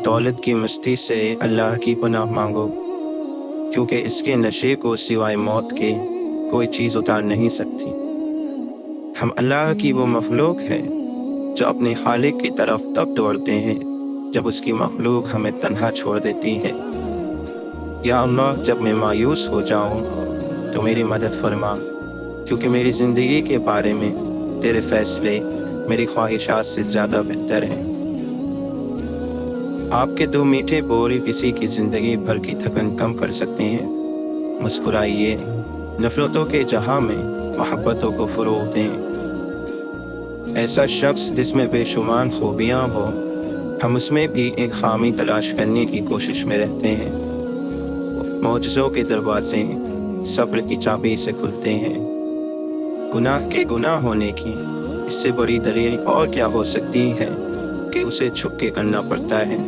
दौलत की मस्ती से अल्लाह की पनाह मांगो, क्योंकि इसके नशे को सिवाय मौत के कोई चीज़ उतार नहीं सकती। हम अल्लाह की वो मखलूक हैं जो अपने खालिक की तरफ तब दौड़ते हैं जब उसकी मखलूक हमें तन्हा छोड़ देती है। या अल्लाह, जब मैं मायूस हो जाऊं तो मेरी मदद फरमा, क्योंकि मेरी ज़िंदगी के बारे में तेरे फैसले मेरी ख्वाहिशात से ज़्यादा बेहतर हैं। आपके दो मीठे बोल किसी की ज़िंदगी भर की थकन कम कर सकते हैं। मुस्कुराइए, नफ़रतों के जहां में मोहब्बतों को फ़रोग़ दें। ऐसा शख्स जिसमें बेशुमार खूबियाँ हो, हम उसमें भी एक खामी तलाश करने की कोशिश में रहते हैं। मौजज़ों के दरवाज़े सब्र की चाबी से खुलते हैं। गुनाह के गुनाह होने की इससे बड़ी दलील और क्या हो सकती है कि उसे छुप के करना पड़ता है।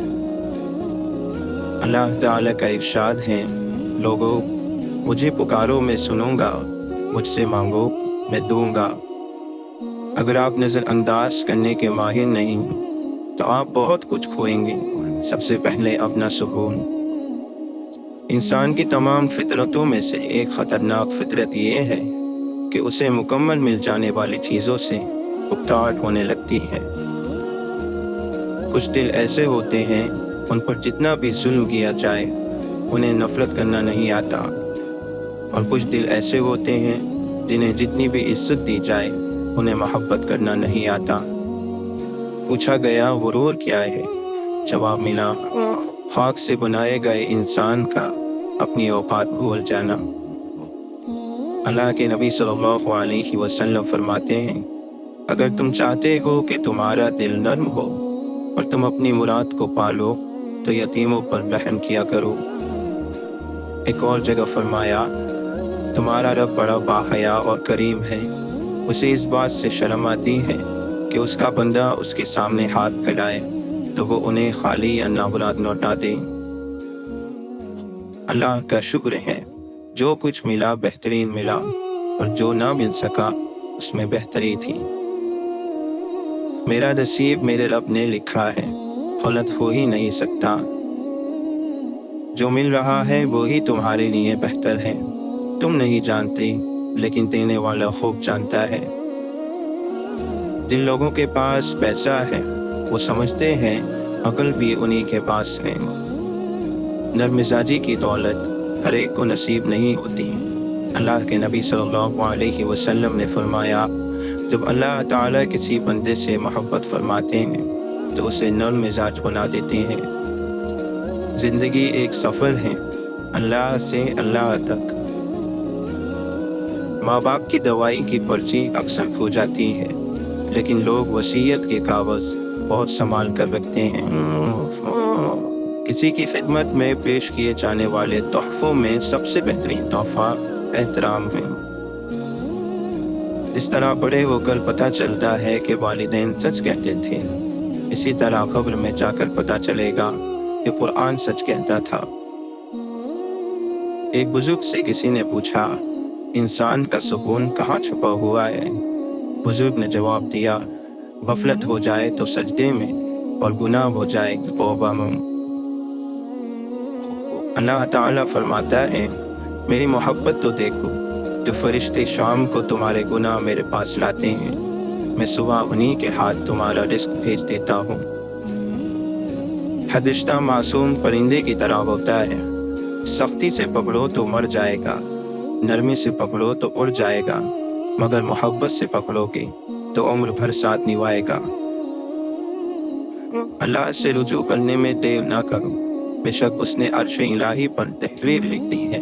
अल्लाह ताला का इरशाद है, लोगों मुझे पुकारो मैं सुनूंगा, मुझसे मांगो मैं दूंगा। अगर आप नज़रअंदाज करने के माहिर नहीं तो आप बहुत कुछ खोएंगे। सबसे पहले अपना सुकून। इंसान की तमाम फितरतों में से एक ख़तरनाक फितरत ये है कि उसे मुकम्मल मिल जाने वाली चीज़ों से उकताहट होने लगती है। कुछ दिल ऐसे होते हैं उन पर जितना भी जुल्म किया जाए उन्हें नफ़रत करना नहीं आता, और कुछ दिल ऐसे होते हैं जिन्हें जितनी भी इज्जत दी जाए उन्हें मोहब्बत करना नहीं आता। पूछा गया गुरूर क्या है? जवाब मिला, खाक से बनाए गए इंसान का अपनी औकात भूल जाना। अल्लाह के नबी सल्लल्लाहु अलैहि वसल्लम फरमाते हैं, अगर तुम चाहते हो कि तुम्हारा दिल नर्म हो और तुम अपनी मुराद को पालो तो यतीमों पर रहम किया करो। एक और जगह फरमाया, तुम्हारा रब बड़ा बाहया और करीम है, उसे इस बात से शर्म आती है कि उसका बंदा उसके सामने हाथ फैलाए तो वो उन्हें खाली या नामुराद लौटा दे। अल्लाह का शुक्र है, जो कुछ मिला बेहतरीन मिला, और जो ना मिल सका उसमें बेहतरी थी। मेरा नसीब मेरे रब ने लिखा है, गलत हो ही नहीं सकता। जो मिल रहा है वो ही तुम्हारे लिए बेहतर है। तुम नहीं जानते, लेकिन देने वाला खूब जानता है। जिन लोगों के पास पैसा है वो समझते हैं अकल भी उन्हीं के पास है। नरमिजाजी की दौलत हर एक को नसीब नहीं होती। अल्लाह के नबी सल्लल्लाहु अलैहि वसल्लम ने फरमाया, जब अल्लाह ताला किसी बंदे से मोहब्बत फरमाते हैं तो उसे नर्म मिजाज बना देते हैं। ज़िंदगी एक सफ़र है अल्लाह से अल्लाह तक। माँ बाप की दवाई की पर्ची अक्सर खो जाती है, लेकिन लोग वसीयत के कागज़ बहुत संभाल कर रखते हैं। किसी की खिदमत में पेश किए जाने वाले तोहफ़ों में सबसे बेहतरीन तोहफ़ा एहतराम है। जिस तरह बड़े होकर पता चलता है कि वालिदैन सच कहते थे, इसी तरह खबर में जाकर पता चलेगा कि कुरान सच कहता था। एक बुजुर्ग से किसी ने पूछा, इंसान का सुकून कहाँ छुपा हुआ है? बुजुर्ग ने जवाब दिया, गफलत हो जाए तो सजदे में और गुनाह हो जाए तो तौबा में। अल्लाह ताला फरमाता है, मेरी मोहब्बत तो देखो, जो फरिश्ते शाम को तुम्हारे गुनाह मेरे पास लाते हैं, मैं सुबह उन्हीं के हाथ तुम्हारा रिस्क भेज देता हूँ। हदिश्ता मासूम परिंदे की तरह होता है, सख्ती से पकड़ो तो मर जाएगा, नरमी से पकड़ो तो उड़ जाएगा, मगर मोहब्बत से पकड़ोगे तो उम्र भर साथ निभाएगा। अल्लाह से रुजू करने में देर ना करो, बेशक उसने अर्श इलाही पर तहरीर लिख दी है,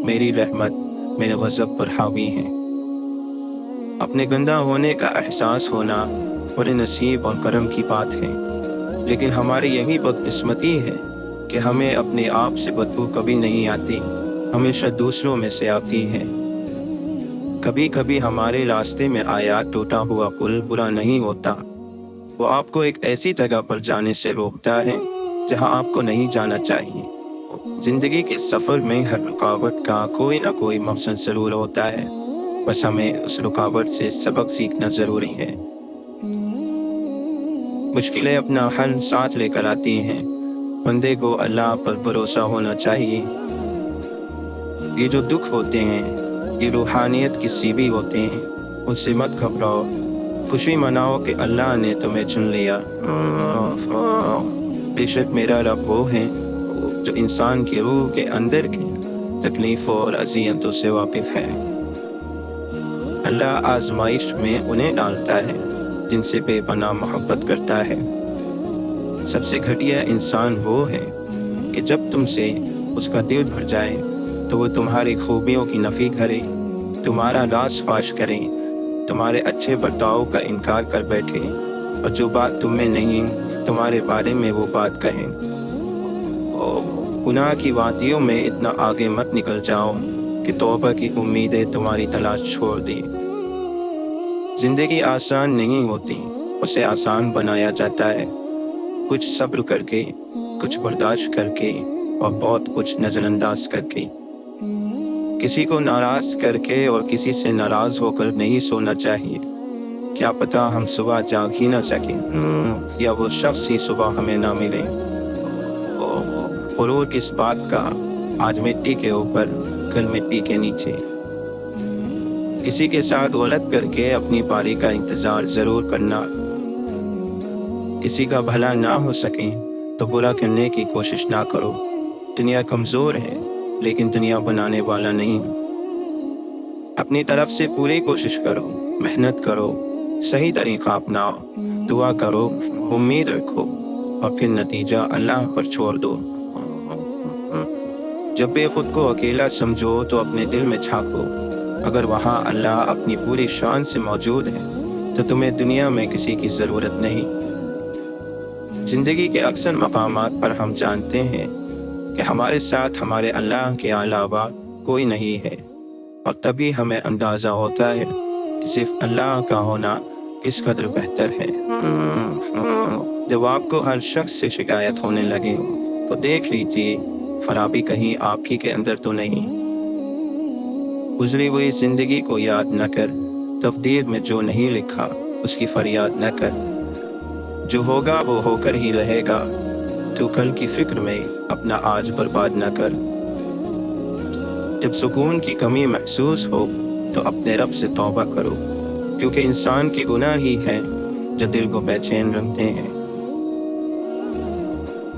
मेरी रहमत मेरे गज़ब पर हावी है। अपने गंदा होने का एहसास होना बड़े नसीब और करम की बात है, लेकिन हमारी यही बदकिस्मती है कि हमें अपने आप से बदबू कभी नहीं आती, हमेशा दूसरों में से आती है। कभी कभी हमारे रास्ते में आया टूटा हुआ पुल बुरा नहीं होता, वो आपको एक ऐसी जगह पर जाने से रोकता है जहां आपको नहीं जाना चाहिए। ज़िंदगी के सफ़र में हर रुकावट का कोई ना कोई मकसद ज़रूर होता है, बस हमें उस रुकावट से सबक सीखना ज़रूरी है। मुश्किलें अपना हल साथ लेकर आती हैं, بندے کو اللہ پر بھروسہ ہونا چاہیے۔ یہ جو دکھ ہوتے ہیں یہ روحانیت کی سیڑھی ہوتے ہیں، ان سے مت گھبراؤ، خوشی مناؤ کہ اللہ نے تمہیں چن لیا۔ بے شک میرا رب وہ ہے جو انسان کی روح کے اندر کی تکلیفوں اور اذیتوں سے واقف ہے۔ اللہ آزمائش میں انہیں ڈالتا ہے جن سے بے پناہ محبت کرتا ہے۔ سب سے گھٹیا انسان وہ ہے کہ جب تم سے اس کا دل بھر جائے تو وہ تمہاری خوبیوں کی نفی کرے، تمہارا راز فاش کرے، تمہارے اچھے برتاؤ کا انکار کر بیٹھے، اور جو بات تم میں نہیں تمہارے بارے میں وہ بات کہیں۔ گناہ کی وادیوں میں اتنا آگے مت نکل جاؤ کہ توبہ کی امیدیں تمہاری تلاش چھوڑ دیں۔ زندگی آسان نہیں ہوتی، اسے آسان بنایا جاتا ہے، کچھ صبر کر کے، کچھ برداشت کر کے، اور بہت کچھ نظر انداز کر کے۔ کسی کو ناراض کر کے اور کسی سے ناراض ہو کر نہیں سونا چاہیے، کیا پتہ ہم صبح جاگ ہی نہ سکیں یا وہ شخص ہی صبح ہمیں نہ ملے۔ غرور کس بات کا، آج مٹی کے اوپر کل مٹی کے نیچے۔ کسی کے ساتھ غلط کر کے اپنی باری کا انتظار ضرور کرنا۔ کسی کا بھلا نہ ہو سکے تو برا کرنے کی کوشش نہ کرو۔ دنیا کمزور ہے لیکن دنیا بنانے والا نہیں۔ اپنی طرف سے پوری کوشش کرو، محنت کرو، صحیح طریقہ اپناؤ، دعا کرو، امید رکھو، اور پھر نتیجہ اللہ پر چھوڑ دو۔ جب بھی خود کو اکیلا سمجھو تو اپنے دل میں جھانکو، اگر وہاں اللہ اپنی پوری شان سے موجود ہے تو تمہیں دنیا میں کسی کی ضرورت نہیں۔ زندگی کے اکثر مقامات پر ہم جانتے ہیں کہ ہمارے ساتھ ہمارے اللہ کے علاوہ کوئی نہیں ہے، اور تبھی ہمیں اندازہ ہوتا ہے کہ صرف اللہ کا ہونا کس قدر بہتر ہے۔ جب آپ کو ہر شخص سے شکایت ہونے لگے تو دیکھ لیجیے خرابی کہیں آپ ہی کے اندر تو نہیں۔ گزری ہوئی زندگی کو یاد نہ کر، تقدیر میں جو نہیں لکھا اس کی فریاد نہ کر۔ جو ہوگا وہ ہو کر ہی رہے گا، تو کل کی فکر میں اپنا آج برباد نہ کر۔ جب سکون کی کمی محسوس ہو تو اپنے رب سے توبہ کرو، کیونکہ انسان کے گناہ ہی ہیں جو دل کو بے چین رکھتے ہیں۔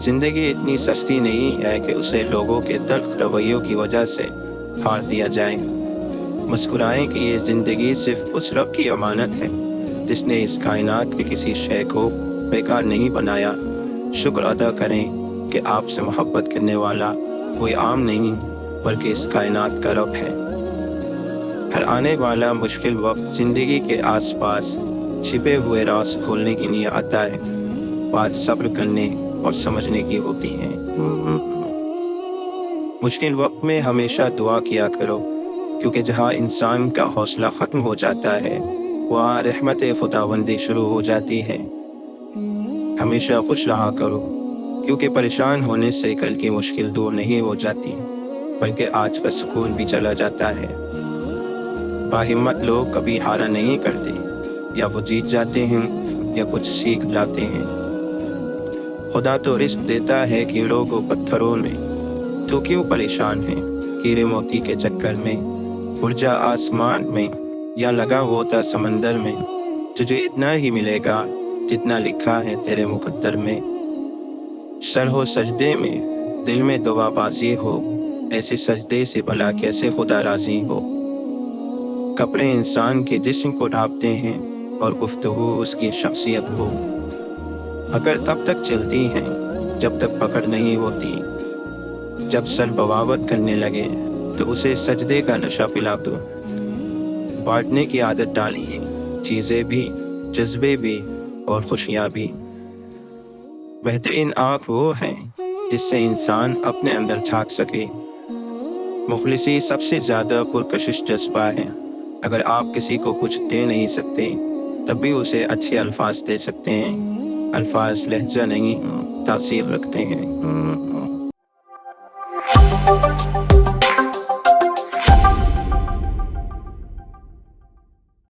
زندگی اتنی سستی نہیں ہے کہ اسے لوگوں کے تلخ رویوں کی وجہ سے ہار دیا جائے۔ مسکرائیں کہ یہ زندگی صرف اس رب کی امانت ہے جس نے اس کائنات کے کسی شے کو بیکار نہیں بنایا۔ شکر ادا کریں کہ آپ سے محبت کرنے والا کوئی عام نہیں بلکہ اس کائنات کا رب ہے۔ ہر آنے والا مشکل وقت زندگی کے آس پاس چھپے ہوئے راز کھولنے کے لیے آتا ہے۔ بات صبر کرنے اور سمجھنے کی ہوتی ہے۔ مشکل وقت میں ہمیشہ دعا کیا کرو، کیونکہ جہاں انسان کا حوصلہ ختم ہو جاتا ہے وہاں رحمت خداوندی شروع ہو جاتی ہے۔ ہمیشہ خوش رہا کرو، کیونکہ پریشان ہونے سے کل کی مشکل دور نہیں ہو جاتی بلکہ آج کا سکون بھی چلا جاتا ہے۔ باہمت لوگ کبھی ہارا نہیں کرتے، یا وہ جیت جاتے ہیں یا کچھ سیکھ لاتے ہیں۔ خدا تو رزق دیتا ہے کیڑوں کو پتھروں میں، تو کیوں پریشان ہے ہیرے موتی کے چکر میں؟ اڑ آسمان میں یا لگا ہوتا سمندر میں، تجھے اتنا ہی ملے گا جتنا لکھا ہے تیرے مقدر میں۔ سر ہو سجدے میں، دل میں دعا بازی ہو، ایسے سجدے سے بھلا کیسے خدا راضی ہو۔ کپڑے انسان کے جسم کو ڈھانپتے ہیں اور گفتگو اس کی شخصیت ہو۔ اگر تب تک چلتی ہیں جب تک پکڑ نہیں ہوتی۔ جب سر بغاوت کرنے لگے تو اسے سجدے کا نشہ پلا دو۔ بانٹنے کی عادت ڈالیے، چیزیں بھی، جذبے بھی اور خوشیاں بھی۔ بہترین آنکھ وہ ہے جس سے انسان اپنے اندر جھانک سکے۔ مخلصی سب سے زیادہ پرکشش جذبہ ہے۔ اگر آپ کسی کو کچھ دے نہیں سکتے تب بھی اسے اچھے الفاظ دے سکتے ہیں۔ الفاظ لہجہ نہیں، تاثیر رکھتے ہیں۔